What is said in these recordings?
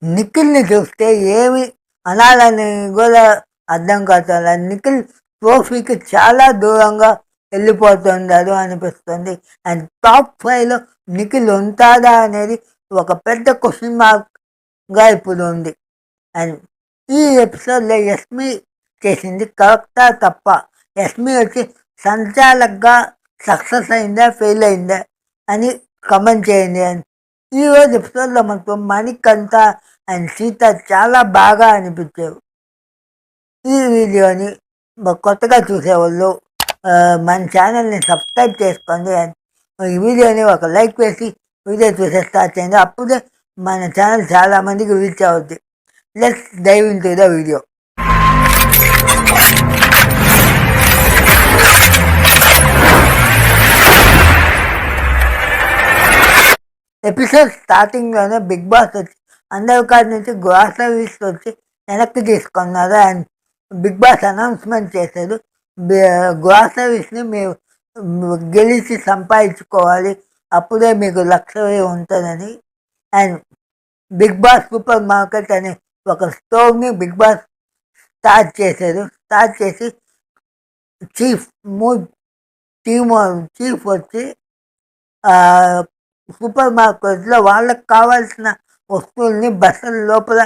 నిఖిల్‌ని చూస్తే ఏమి అనాలని గూడా అర్థం కావట్ల. నిఖిల్ ట్రోఫీకి చాలా దూరంగా వెళ్ళిపోతున్నాడు అనిపిస్తుంది. అండ్ టాప్ 5లో నిఖిల్ ఉంటాడా అనేది ఒక పెద్ద క్వెషన్ మార్క్‌గా ఇప్పుడు ఉంది. అండ్ ఈ ఎపిసోడ్‌లో యష్మి చేసింది కరెక్టా తప్పా? యష్మి వచ్చి సంచాలక్‌గా సక్సెస్ అయిందా? ఫెయిల్ అయిందా? అని కామెంట్ చేయండి. అండ్ ఈరోజు ఎపిసోడ్‌లో మనకు మణికంఠ అండ్ సీత చాలా బాగా అనిపించారు. ఈ వీడియోని కొత్తగా చూసేవాళ్ళు మన ఛానల్ని సబ్స్క్రైబ్ చేసుకోండి. అండ్ ఈ వీడియోని ఒక లైక్ వేసి వీడియో చూసే స్టార్ట్ చేయండి. అప్పుడే మన ఛానల్ చాలామందికి రీచ్ అవుద్ది. Let's dive into the video. Episode స్టార్టింగ్లోనే బిగ్ బాస్ వచ్చి అందరి కాడి నుంచి గ్రాసరీస్ వచ్చి వెనక్కి తీసుకున్నారు. అండ్ బిగ్ బాస్ అనౌన్స్మెంట్ చేశారు, గ్రాసరీస్ని మీరు గెలిచి సంపాదించుకోవాలి, అప్పుడే మీకు లక్షరీ ఉంటుందని. And Bigg Boss super market అనే ఒక స్టోర్ని బిగ్ బాస్ స్టార్ట్ చేశారు. స్టార్ట్ చేసి చీఫ్ చీఫ్ వచ్చి సూపర్ మార్కెట్లో వాళ్ళకి కావాల్సిన వస్తువుల్ని బస్సుల లోపల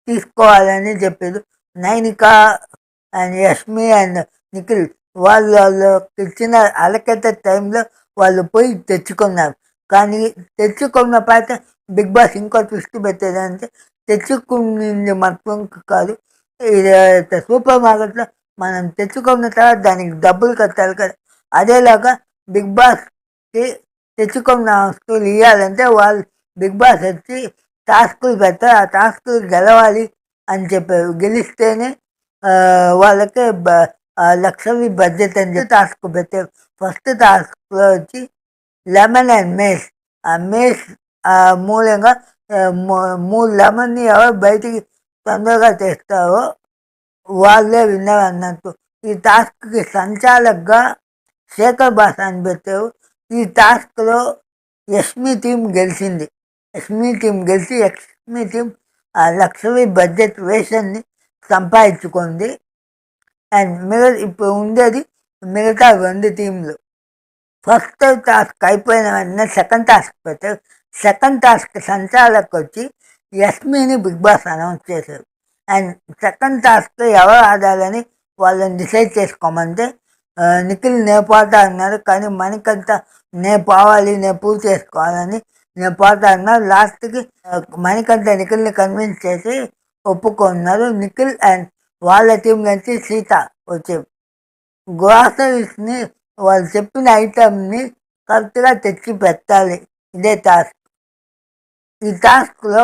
తీసుకోవాలని చెప్పారు. నైనిక అండ్ యష్మి అండ్ నిఖిల్ వాళ్ళకి ఇచ్చిన అలకేటెడ్ టైంలో వాళ్ళు పోయి తెచ్చుకున్నారు. కానీ తెచ్చుకున్న పాట బిగ్ బాస్ ఇంకో ట్విస్ట్ పెట్టేదంటే తెచ్చుకున్నది మొత్తం కాదు, ఇది సూపర్ మార్కెట్లో మనం తెచ్చుకున్న తర్వాత దానికి డబ్బులు కట్టాలి కదా, అదేలాగా బిగ్ బాస్కి తెచ్చుకున్న వస్తువులు ఇవ్వాలంటే వాళ్ళు బిగ్ బాస్ వచ్చి టాస్కులు పెడతారు. ఆ టాస్కులు గెలవాలి అని చెప్పారు. గెలిస్తేనే వాళ్ళకి లక్షవి బడ్జెట్ అని చెప్పి టాస్క్ పెట్టారు. ఫస్ట్ టాస్క్లో వచ్చి లెమన్ అండ్ మేస్. ఆ మేస్ మూలంగా 3 లెమన్ని ఎవరు బయటికి తొందరగా తెస్తారో వాళ్ళే విన్నర్ అన్నట్టు. ఈ టాస్క్కి సంచాలకుగా శేఖర్ భాష అని పెట్టారు. ఈ టాస్క్లో యష్మి టీం గెలిచింది. యష్మి టీం లక్షరీ బడ్జెట్ వేషన్ని సంపాదించుకుంది. అండ్ ఇప్పుడు ఉండేది మిగతా 2 టీంలు. ఫస్ట్ టాస్క్ అయిపోయిన వెంటనే సెకండ్ టాస్క్ పెట్టారు. సెకండ్ టాస్క్ సంచాలకు వచ్చి యష్మిని బిగ్ బాస్ అనౌన్స్ చేశారు. అండ్ సెకండ్ టాస్క్ ఎవరు ఆడాలని వాళ్ళని డిసైడ్ చేసుకోమంటే నిఖిల్ నేపాట అన్నారు. కానీ మణికంఠ పోవాలి, ప్రూవ్ చేసుకోవాలని నేపాట అన్నారు. లాస్ట్కి మణికంఠ నిఖిల్ని కన్విన్స్ చేసి ఒప్పుకున్నారు. నిఖిల్ అండ్ వాళ్ళ టీం నుంచి సీత వచ్చి గ్రాసరీస్ని వాళ్ళు చెప్పిన ఐటమ్ని కరెక్ట్గా తెచ్చి పెట్టాలి. ఇదే టాస్క్. ఈ టాస్క్లో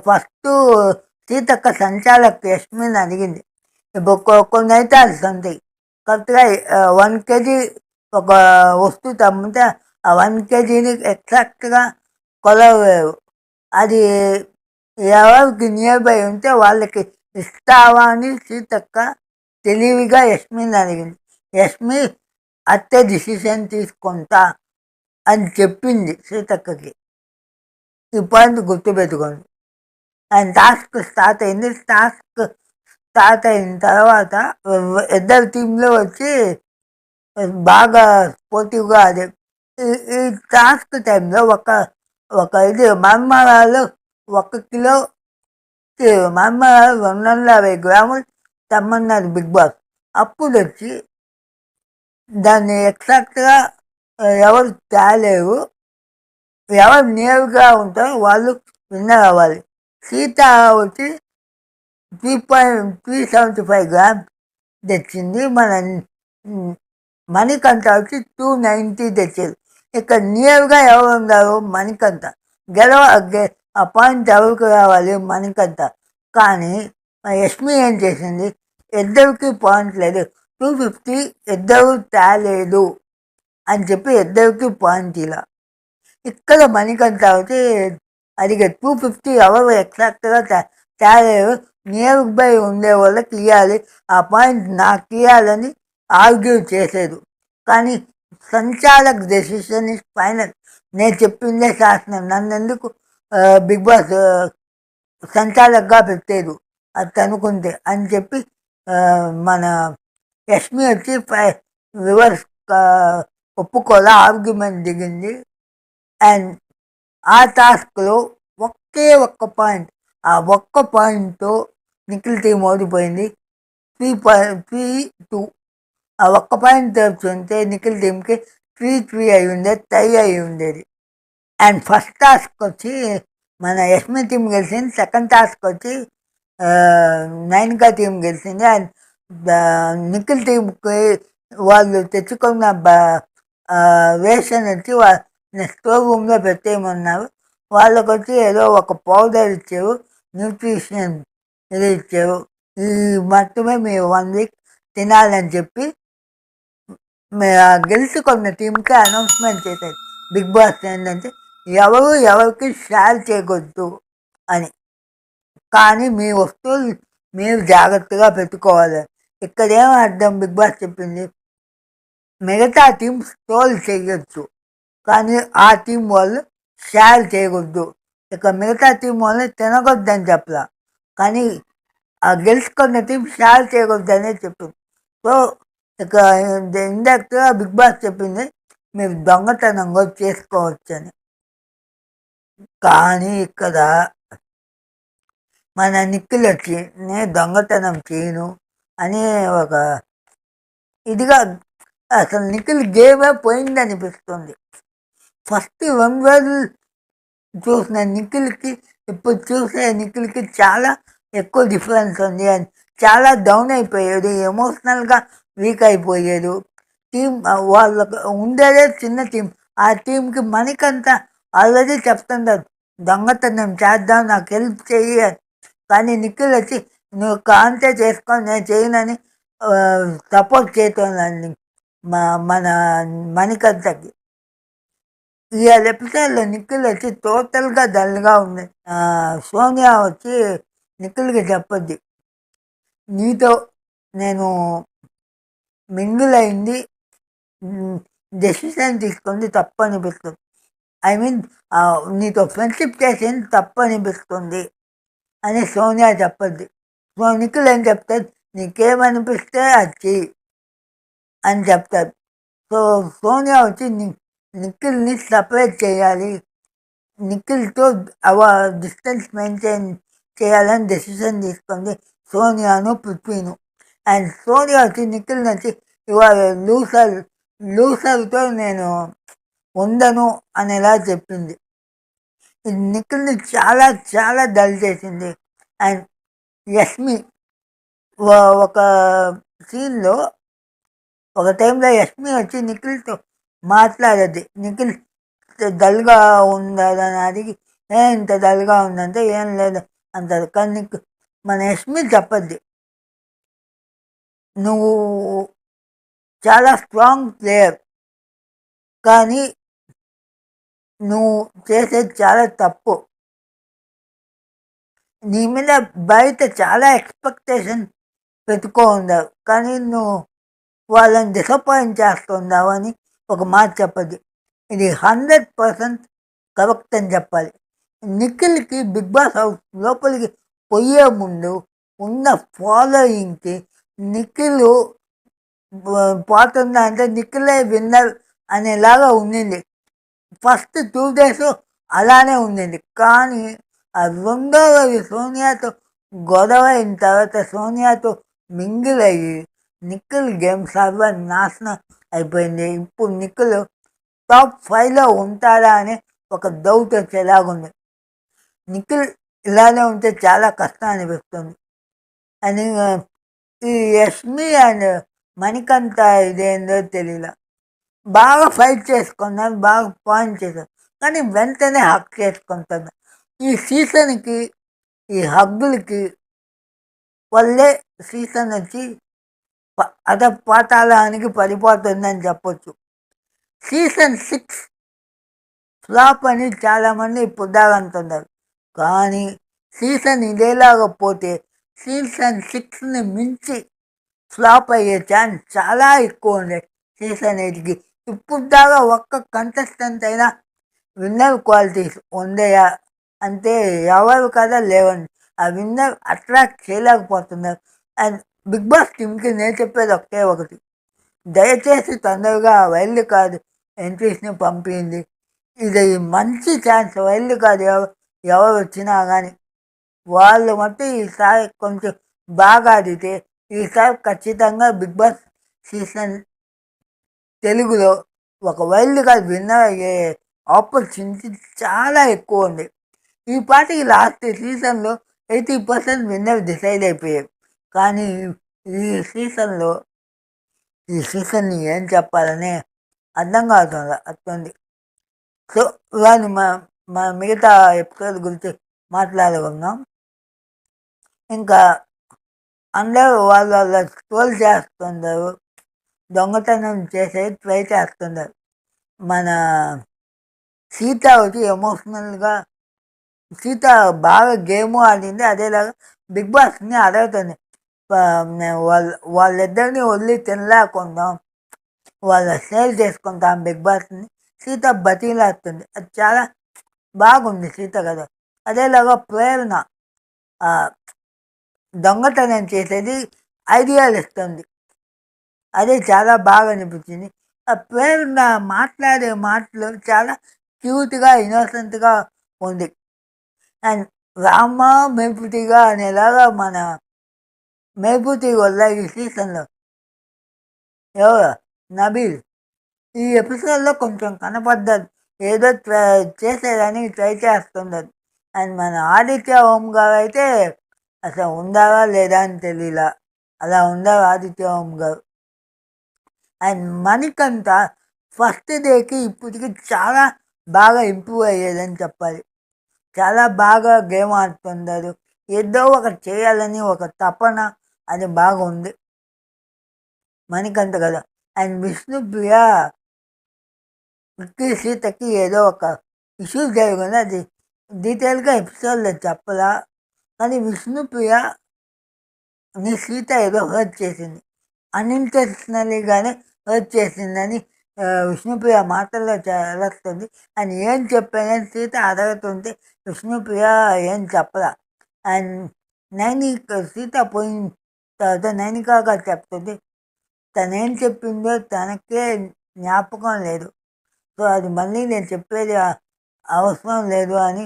ఫస్ట్ సీతక్క సంచాలక్ యష్మిని అడిగింది, ఇప్పుడు కొన్ని ఐటమ్స్ ఉంటాయి, కరెక్ట్గా 1 kg ఒక వస్తువు తమ్మితే ఆ 1 kgని ఎగ్జాక్ట్గా కొలవలేరు. అది ఎవరికి నియర్ బై ఉంటే వాళ్ళకి ఇస్తావా అని సీతక్క తెలివిగా యష్మిని అడిగింది. యష్మి అత్తే డిసిషన్ తీసుకుంటా అని చెప్పింది సీతక్కకి. ఈ పాయింట్ గుర్తుపెట్టుకోండి. అండ్ టాస్క్ స్టార్ట్ అయింది. టాస్క్ స్టార్ట్ అయిన తర్వాత ఇద్దరు టీంలో వచ్చి బాగా స్పోర్టివ్గా అదే ఈ టాస్క్ టైంలో ఒక ఇది మర్మరాలు 1 కిలో మర్మరాలు 250 గ్రాములు తెమ్మన్నారు బిగ్ బాస్. అప్పుడు వచ్చి దాన్ని ఎగ్జాక్ట్గా ఎవరు తేలేరు, ఎవరు నేరుగా ఉంటారో వాళ్ళు విన్నర్ అవ్వాలి. సీత వచ్చి 375 గ్రామ్స్ తెచ్చింది. మణికంఠ వచ్చి 290 తెచ్చారు. ఇక్కడ నియర్గా ఎవరు ఉన్నారు? మణికంఠ. ఆ పాయింట్ ఎవరికి రావాలి? మణికంఠ. కానీ యష్మి ఏం చేసింది, ఇద్దరికి పాయింట్ లేదు, 250 ఇద్దరు తేలేదు అని చెప్పి ఇద్దరికి పాయింట్ ఇలా. ఇక్కడ మణికంఠ వచ్చి అడిగే 250 ఎవరు ఎగ్జాక్ట్గా తేలేరు, నియర్ బై ఉండే వాళ్ళకి ఇవ్వాలి, ఆ పాయింట్ నాకు ఇవ్వాలని ఆర్గ్యూ చేసేది. కానీ సంచాలక్ డెసిషన్ ఇస్ ఫైనల్. నేను చెప్పిందే శాసనం, నన్ను ఎందుకు బిగ్ బాస్ సంచాలకుగా పెట్టారు అది తనుకుంటే అని చెప్పి మన యష్మి వచ్చి రివర్స్ ఒప్పుకోలే, ఆర్గ్యుమెంట్ దిగింది. అండ్ ఆ టాస్క్లో ఒకే ఒక్క పాయింట్, ఆ ఒక్క పాయింట్తో నిఖిల్ టీం ఓడిపోయింది. 3-2. ఆ ఒక్క పాయింట్ తెచ్చుంటే నిఖిల్ టీంకి 3-3 అయి ఉండేది, టై అయి ఉండేది. అండ్ ఫస్ట్ టాస్క్ వచ్చి మన యష్మి టీం గెలిచింది. సెకండ్ టాస్క్ వచ్చి నైనికా టీం గెలిచింది. అండ్ నిఖిల్ టీంకి వాళ్ళు తెచ్చుకున్న రేషన్ వచ్చి స్టోర్ రూమ్లో పెట్టేయమన్నారు. వాళ్ళకి వచ్చి ఏదో ఒక పౌడర్ ఇచ్చారు, న్యూట్రిషన్ ఇది ఇచ్చారు, ఈ మాత్రమే మీరు 1 వీక్ తినాలని చెప్పి గెలుచుకున్న టీంకి అనౌన్స్మెంట్ చేశారు బిగ్ బాస్ ఏంటంటే ఎవరికి షేర్ చేయకూడదు అని. కానీ మీ వస్తువులు మీరు జాగ్రత్తగా పెట్టుకోవాలి. ఇక్కడేం అర్థం, బిగ్ బాస్ చెప్పింది మిగతా టీం స్టోల్ చేయొచ్చు కానీ ఆ టీం వాళ్ళు షేర్ చేయకూడదు. ఇక మిగతా టీం వాళ్ళని తినకూడదని చెప్పలా, కానీ ఆ గెలుచుకున్న టీం షేర్ చేయకూడదు అనేది చెప్పింది. సో ఇక ఇండైరెక్ట్గా బిగ్ బాస్ చెప్పింది మీరు దొంగతనంగా చేసుకోవచ్చు అని. కానీ ఇక్కడ మన నిఖిల్ వచ్చి నేను దొంగతనం చేయను అని ఒక ఇదిగా అసలు నిఖిల్ గేమే పోయిందనిపిస్తుంది. ఫస్ట్ 1 రోజులు చూసిన నిఖిల్కి ఇప్పుడు చూసే నిఖిల్కి చాలా ఎక్కువ డిఫరెన్స్ ఉంది. అని చాలా డౌన్ అయిపోయాడు, ఎమోషనల్గా వీక్ అయిపోయాడు. టీం వాళ్ళకు ఉండేదే చిన్న టీం, ఆ టీంకి మనకంతా ఆల్రెడీ చెప్తుంటారు దొంగతనం చేద్దాం నాకు హెల్ప్ చెయ్యి అని. కానీ నిఖిల్ వచ్చి నువ్వు కాంతే చేసుకొని నేను చేయనని సపోర్ట్ చేయటం మన మణికంతకి. ఈ ఎపిసోడ్లో నిఖిల్ వచ్చి టోటల్గా డల్గా ఉంది. సోనియా వచ్చి నిఖిల్కి చెప్పొద్ది నీతో నేను మింగిల్ అయింది, డెసిషన్ తీసుకుంది తప్పు అనిపిస్తుంది. ఐ మీన్ నీతో ఫ్రెండ్షిప్ చేసింది తప్పు అనిపిస్తుంది అని సోనియా చెప్పద్ది. సో నిఖిల్ ఏం చెప్తాడు, నీకేమనిపిస్తే అది చెయ్యి అని చెప్తాడు. సో సోనియా వచ్చి నిఖిల్ని సపరేట్ చేయాలి, నిఖిల్తో డిస్టెన్స్ మెయింటైన్ చేయాలని డెసిషన్ తీసుకుంది సోనియాను పృథ్వీను. అండ్ సోనియా వచ్చి నిఖిల్ వచ్చి ఇవాళ లూసర్తో నేను ఉండను అనేలా చెప్పింది. నిఖిల్ని చాలా చాలా డల్ చేసింది. అండ్ యష్మి ఒక సీన్లో ఒక టైంలో యష్మి వచ్చి నిఖిల్తో మాట్లాడద్ది, నిఖిల్ డల్గా ఉందని అడిగి ఇంత డల్గా ఉందంటే ఏం లేదు అంటారు. కానీ మన యష్మి చెప్పద్ది నువ్వు చాలా స్ట్రాంగ్ ప్లేయర్ కానీ నువ్వు చేసేది చాలా తప్పు, నీ మీద బయట చాలా ఎక్స్పెక్టేషన్ పెట్టుకో ఉండవు కానీ నువ్వు వాళ్ళని డిసప్పాయింట్ చేస్తున్నావు అని ఒక మాట చెప్పద్ది. ఇది 100% కరెక్ట్ అని చెప్పాలి. నిఖిల్కి బిగ్ బాస్ హౌస్ లోపలికి పోయే ముందు ఉన్న ఫాలోయింగ్కి నిఖిల్ పోతుందా అంటే నిఖిలే విన్నర్ అనేలాగా ఉండింది. ఫస్ట్ 2 days అలానే ఉండింది. కానీ ఆ రెండవ సోనియాతో గొడవ అయిన తర్వాత సోనియాతో మింగిల్ అయ్యి నిఖిల్ గేమ్ సర్వర్ నాశనం అయిపోయింది. ఇప్పుడు నిఖిల్ టాప్ 5లో ఉంటాడా అని ఒక డౌట్ వచ్చేలాగుంది. నిఖిల్ ఇలానే ఉంటే చాలా కష్టం అనిపిస్తుంది. అని ఈ యష్మి అండ్ మణికంఠ ఇదేందో తెలియదు, బాగా ఫైట్ చేసుకున్నారు, బాగా పాయింట్ చేశారు కానీ వెంటనే హక్ చేసుకుంటున్నారు. ఈ సీజన్కి ఈ హగ్గులకి వల్లే సీజన్ వచ్చి పాతాళానికి పడిపోతుందని చెప్పొచ్చు. సీజన్ 6 ఫ్లాప్ అని చాలామంది పుద్దాగంటున్నారు కానీ సీజన్ ఇదేలాగా పోతే సీజన్ 6ని మించి ఫ్లాప్ అయ్యే ఛాన్స్ చాలా ఎక్కువ ఉంది. సీజన్ 8కి ఇప్పుడు దాకా ఒక్క కంటెస్టెంట్ అయినా విన్నర్ క్వాలిటీస్ ఉందయా అంతే. ఎవరు కదా లేవండి. ఆ విన్నర్ అట్రాక్ట్ చేయలేకపోతున్నారు. అండ్ బిగ్ బాస్ టీమ్కి నేను చెప్పేది ఒకటే ఒకటి, దయచేసి తొందరగా వైల్డ్ కార్డ్ ఎంట్రీస్ని పంపింది. ఇది మంచి ఛాన్స్. వైల్డ్ కార్డ్ ఎవరు వచ్చినా కానీ వాళ్ళు మట్టి ఈసారి కొంచెం బాగా ఆడితే ఈసారి ఖచ్చితంగా బిగ్ బాస్ సీజన్ తెలుగులో ఒక వైల్డ్ కార్డ్ విన్నర్ అయ్యే ఆపర్చునిటీ చాలా ఎక్కువ ఉంది. ఈ పాటికి లాస్ట్ సీజన్లో 80% విన్నర్ డిసైడ్ అయిపోయారు. కానీ ఈ సీజన్లో ఈ సీజన్ని ఏం చెప్పాలని అర్థం కావట్లేదు అట్లుంది. సో ఇవాళ మా మిగతా ఎపిసోడ్ గురించి మాట్లాడుకుందాం. ఇంకా అందరూ వాళ్ళ వాళ్ళ ట్రోల్ చేస్తున్నారు, దొంగతనం చేసేది ట్రై చేస్తున్నారు. మన సీత వచ్చి ఎమోషనల్గా సీత బాగా గేమ్ ఆడింది. అదేలాగా బిగ్ బాస్ని అడుగుతుంది, వాళ్ళిద్దరిని వదిలి తినలేకుండా వాళ్ళ సేల్ చేసుకుంటాం బిగ్ బాస్ని సీత బతిలాడుతుంది. అది చాలా బాగుంది సీత కదా. అదేలాగా ప్రేరణ దొంగతనం చేసేది ఐడియాలు ఇస్తుంది. అదే చాలా బాగా అనిపించింది. ఆ ప్రేరణ మాట్లాడే మాటలు చాలా క్యూట్గా ఇన్నోసెంట్గా ఉంది. అండ్ రామ మేపుటిగా అనేలాగా మన మేపుటి వల్ల ఈ సీజన్లో ఎవరు నబీల్ ఈ ఎపిసోడ్లో కొంచెం కనపడ్డారు, ఏదో చేసేదని ట్రై చేస్తున్నారు. అండ్ మన ఆదిత్య ఓం గారు అయితే అసలు ఉండాలా లేదా అని తెలియలా, అలా ఉండాలి ఆదిత్య ఓం గారు. అండ్ మణికంఠ ఫస్ట్ డేకి ఇప్పటికి చాలా బాగా ఇంప్రూవ్ అయ్యేదని చెప్పాలి. చాలా బాగా గేమ్ ఆడుతున్నారు. ఏదో ఒకటి చేయాలని ఒక తపన అది బాగుంది మణికంఠ కదా. అండ్ విష్ణుప్రియ విక్కీ సీతకి ఏదో ఒక ఇష్యూ జరిగింది, అది డీటెయిల్గా ఎపిసోడ్లో చెప్పలా. కానీ విష్ణుప్రియ నీ సీత ఏదో హర్ట్ చేసింది, అన్ఇంటెన్షనల్గానే హర్ట్ చేసిందని విష్ణుప్రియ మాటల్లో తెలుస్తుంది. అని ఏం చెప్పానని సీత అడుగుతుంటే విష్ణుప్రియ ఏం చెప్పలా. అండ్ సీత పోయిన తర్వాత నైనికాగా చెప్తుంది, తనేం చెప్పిందో తనకే జ్ఞాపకం లేదు, సో అది మళ్ళీ నేను చెప్పేది అవసరం లేదు అని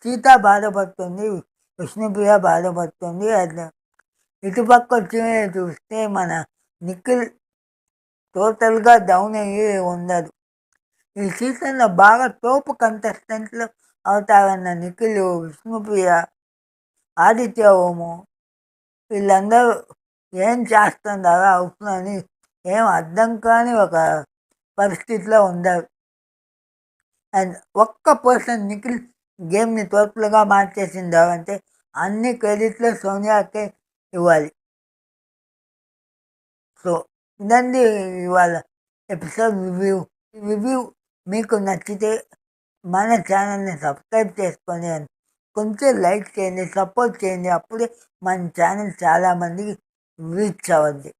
సీత బాధపడుతుంది, విష్ణుప్రియ బాధపడుతుంది. అది ఇటుపక్క వచ్చి చూస్తే మన నిఖిల్ టోటల్గా డౌన్ అయ్యి ఉండదు. ఈ సీజన్లో బాగా తోపు కంటెస్టెంట్లు అవుతారన్న నిఖిల్, విష్ణుప్రియ, ఆదిత్య ఓము వీళ్ళందరూ ఏం చేస్తున్నారో అవుతుందని ఏం అర్థం కాని ఒక పరిస్థితిలో ఉండరు. అండ్ ఒక్క పర్సన్ నిఖిల్ గేమ్ని టోటల్గా మార్చేసింది అంటే అన్ని క్రెడిట్లు సోనియాకే ఇవ్వాలి. సో ఇదండి ఇవాళ ఎపిసోడ్ రివ్యూ మీకు నచ్చితే మన ఛానల్ని సబ్స్క్రైబ్ చేసుకొని కొంచెం లైక్ చేయండి, సపోర్ట్ చేయండి. అప్పుడే మన ఛానల్ చాలామందికి రీచ్ అవ్వద్ది.